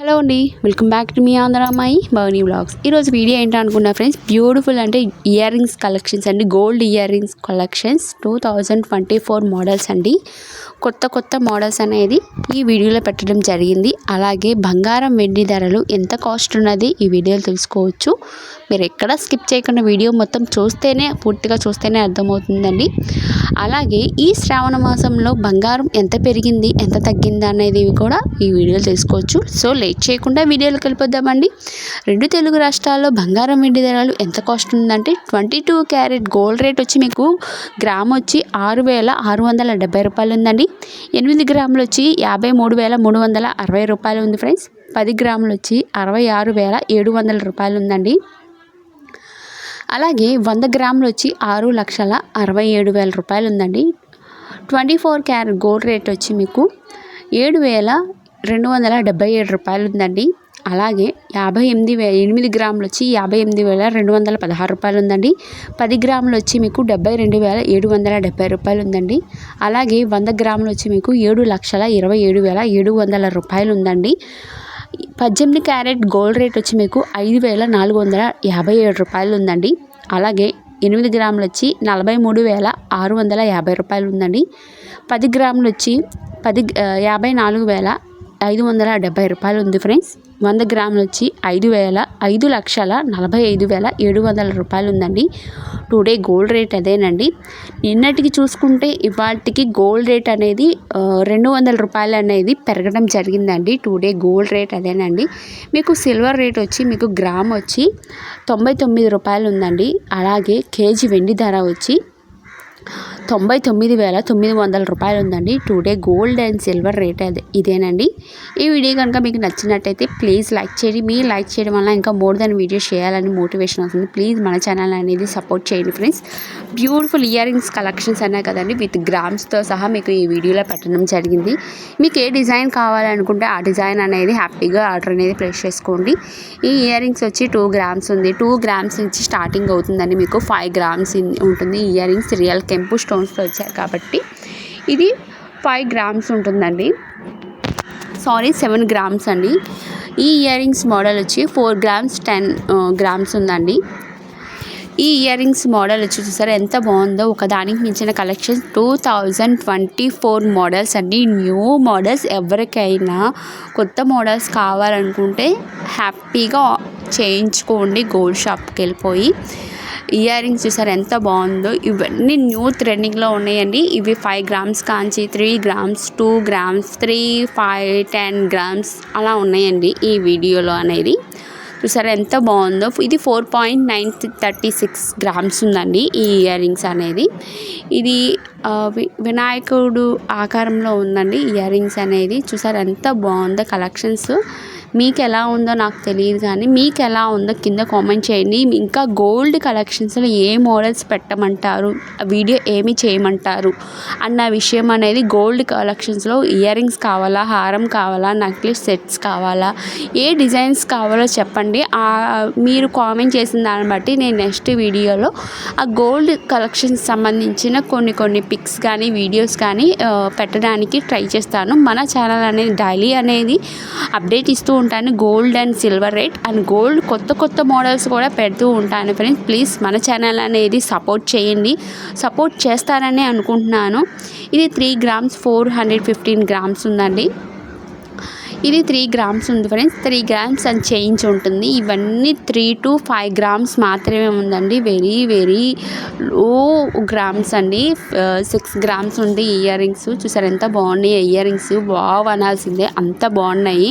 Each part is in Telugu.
హలో అండి, వెల్కమ్ బ్యాక్ టు మీ ఆంధ్రామాయి భవని వ్లాగ్స్. ఈరోజు వీడియో ఏంటో అనుకున్నా ఫ్రెండ్స్, బ్యూటిఫుల్ అంటే ఇయర్ రింగ్స్ కలెక్షన్స్ అండి. Gold earrings collections 2024 models అండి. కొత్త మోడల్స్ అనేది ఈ వీడియోలో పెట్టడం జరిగింది. అలాగే బంగారం వెండి ధరలు ఎంత కాస్ట్ ఉన్నది ఈ వీడియోలో తెలుసుకోవచ్చు. మీరు ఎక్కడ స్కిప్ చేయకుండా వీడియో మొత్తం పూర్తిగా చూస్తేనే అర్థమవుతుందండి. అలాగే ఈ శ్రావణ మాసంలో బంగారం ఎంత పెరిగింది, ఎంత తగ్గింది అనేది కూడా ఈ వీడియోలో తెలుసుకోవచ్చు. సో లేట్ చేయకుండా వీడియోలోకి వెళ్ళిపోద్దామండి. 2 తెలుగు రాష్ట్రాల్లో బంగారం వెండి ధరలు ఎంత కాస్ట్ ఉందంటే 22 క్యారెట్ గోల్డ్ రేట్ వచ్చి మీకు గ్రామ్ వచ్చి 6,670 రూపాయలు ఉందండి. 8 గ్రాములు వచ్చి 53,360 రూపాయలు ఉంది ఫ్రెండ్స్. 10 గ్రాములు వచ్చి 66,700 రూపాయలు ఉందండి. అలాగే 100 గ్రాములు వచ్చి 6,67,000 రూపాయలు ఉందండి. 24 క్యారెట్ గోల్డ్ రేట్ వచ్చి మీకు 7,277 రూపాయలు ఉందండి. అలాగే 8 గ్రాములు వచ్చి 58,216 రూపాయలు ఉందండి. 10 గ్రాములు వచ్చి మీకు 72,770 రూపాయలు ఉందండి. అలాగే 100 గ్రాములు వచ్చి మీకు 7,27,700 రూపాయలు ఉందండి. 18 క్యారెట్ గోల్డ్ రేట్ వచ్చి మీకు 5,457 రూపాయలు ఉందండి. అలాగే 8 గ్రాములు వచ్చి 43,650 రూపాయలు ఉందండి. 10 గ్రాములు వచ్చి 54,570 రూపాయలు ఉంది ఫ్రెండ్స్. 100 గ్రాములు వచ్చి 5,45,700 రూపాయలు ఉందండి. టుడే గోల్డ్ రేట్ అదేనండి. నిన్నటికి చూసుకుంటే ఇవాటికి గోల్డ్ రేట్ అనేది 200 రూపాయలు అనేది పెరగడం జరిగిందండి. టుడే గోల్డ్ రేట్ అదేనండి. మీకు సిల్వర్ రేట్ వచ్చి మీకు గ్రామ్ వచ్చి 99 రూపాయలు ఉందండి. అలాగే కేజీ వెండి ధర వచ్చి 99,900 రూపాయలు ఉందండి. Today gold and silver rate ఇదేనండి. ఈ వీడియో కనుక మీకు నచ్చినట్టయితే ప్లీజ్ లైక్ చేయండి. మీరు లైక్ చేయడం వల్ల ఇంకా మోర్ దాన్ వీడియోస్ చేయాలని మోటివేషన్ అవుతుంది. ప్లీజ్ మన ఛానల్ అనేది సపోర్ట్ చేయండి friends. Beautiful ear rings collections అన్నాయి కదండి, విత్ గ్రామ్స్తో సహా మీకు ఈ వీడియోలో పెట్టడం జరిగింది. మీకు ఏ డిజైన్ కావాలనుకుంటే ఆ డిజైన్ అనేది హ్యాపీగా ఆర్డర్ అనేది ప్లేస్ చేసుకోండి. ఈ ఇయర్ రింగ్స్ వచ్చి 2 గ్రామ్స్ ఉంది. 2 గ్రామ్స్ నుంచి స్టార్టింగ్ అవుతుందండి. మీకు 5 గ్రామ్స్ ఉంటుంది. ఇయర్ రింగ్స్ రియల్ కెంపు స్టోన్స్తో వచ్చాయి కాబట్టి ఇది 5 గ్రామ్స్ ఉంటుందండి. 7 గ్రామ్స్ అండి. ఈ ఇయర్ రింగ్స్ మోడల్ వచ్చి 4 గ్రామ్స్ 10 గ్రామ్స్ ఉందండి. ఈ ఇయర్ రింగ్స్ మోడల్ వచ్చి చూసారా ఎంత బాగుందో. ఒకదానికి మించిన కలెక్షన్ 2024 మోడల్స్ అండి. New models. ఎవరికైనా కొత్త మోడల్స్ కావాలనుకుంటే హ్యాపీగా చేయించుకోండి గోల్డ్ షాప్కి వెళ్ళిపోయి. ఇయర్ రింగ్స్ చూసారు ఎంత బాగుందో. ఇవన్నీ న్యూ ట్రెండింగ్లో ఉన్నాయండి. ఇవి 5 గ్రామ్స్ కాంచి 3 గ్రామ్స్ 2 గ్రామ్స్ 3, 5, 10 గ్రామ్స్ అలా ఉన్నాయండి ఈ వీడియోలో అనేది. చూసారా ఎంత బాగుందో. ఇది 4.936 గ్రామ్స్ ఉందండి ఈ ఇయర్ రింగ్స్ అనేది. ఇది వినాయకుడు ఆకారంలో ఉందండి ఇయర్ రింగ్స్ అనేది. చూసారా ఎంత బాగుందో కలెక్షన్స్. మీకు ఎలా ఉందో నాకు తెలియదు, కానీ మీకు ఎలా ఉందో కింద కామెంట్ చేయండి. ఇంకా గోల్డ్ కలెక్షన్స్లో ఏ మోడల్స్ పెట్టమంటారు, వీడియో ఏమి చేయమంటారు అన్న విషయం అనేది. గోల్డ్ కలెక్షన్స్లో ఇయర్ రింగ్స్ కావాలా, హారం కావాలా, నెక్లెస్ సెట్స్ కావాలా, ఏ డిజైన్స్ కావాలో చెప్పండి. మీరు కామెంట్ చేసిన దాన్ని బట్టి నేను నెక్స్ట్ వీడియోలో ఆ గోల్డ్ కలెక్షన్స్ సంబంధించిన కొన్ని పిక్స్ కానీ వీడియోస్ కానీ పెట్టడానికి ట్రై చేస్తాను. మన ఛానల్ అనేది డైలీ అనేది అప్డేట్ ఇస్తూ ఉంటాను. Gold and silver rate and gold కొత్త మోడల్స్ కూడా పెడుతూ ఉంటాను ఫ్రెండ్స్. ప్లీజ్ మన ఛానల్ అనేది సపోర్ట్ చేయండి. సపోర్ట్ చేస్తారని అనుకుంటున్నాను. ఇది 3 గ్రామ్స్ 415 గ్రామ్స్ ఉందండి. ఇది 3 గ్రామ్స్ ఉంది ఫ్రెండ్స్. 3 గ్రామ్స్ అని చేంజ్ ఉంటుంది. ఇవన్నీ 3 to 5 గ్రామ్స్ మాత్రమే ఉందండి. వెరీ లో గ్రామ్స్ అండి. 6 గ్రామ్స్ ఉంది ఇయర్ రింగ్స్. చూసారు ఎంత బాగున్నాయి ఇయర్ రింగ్స్. వావ్ అనాల్సిందే, అంత బాగున్నాయి.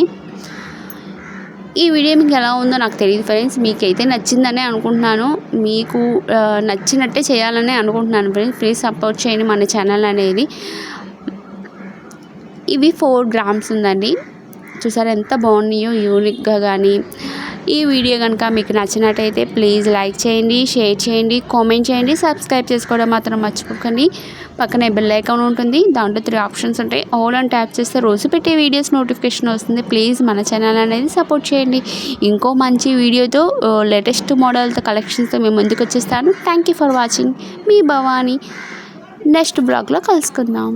ఈ వీడియో మీకు ఎలా ఉందో నాకు తెలియదు ఫ్రెండ్స్. మీకైతే నచ్చిందనే అనుకుంటున్నాను. మీకు నచ్చినట్టే చేయాలనే అనుకుంటున్నాను ఫ్రెండ్స్. ప్లీజ్ సపోర్ట్ చేయండి మన ఛానల్ అనేది. ఇవి 4 గ్రామ్స్ ఉందండి. చూసారా ఎంత బాగున్నాయో యూనిక్గా. కానీ ఈ వీడియో కనుక మీకు నచ్చినట్టయితే ప్లీజ్ లైక్ చేయండి, షేర్ చేయండి, కామెంట్ చేయండి, సబ్స్క్రైబ్ చేసుకోవడం మాత్రం మర్చిపోకండి. పక్కనే బెల్ ఐకాన్ ఉంటుంది. దాంట్లో 3 ఆప్షన్స్ ఉంటాయి. ఆల్ అని ట్యాప్ చేస్తే రోజు పెట్టే వీడియోస్ నోటిఫికేషన్ వస్తుంది. ప్లీజ్ మన ఛానల్ అనేది సపోర్ట్ చేయండి. ఇంకో మంచి వీడియోతో లేటెస్ట్ మోడల్తో కలెక్షన్స్తో మేము ముందుకు వచ్చేస్తాను. Thank you for watching. మీ భవాని. నెక్స్ట్ బ్లాగ్లో కలుసుకుందాం.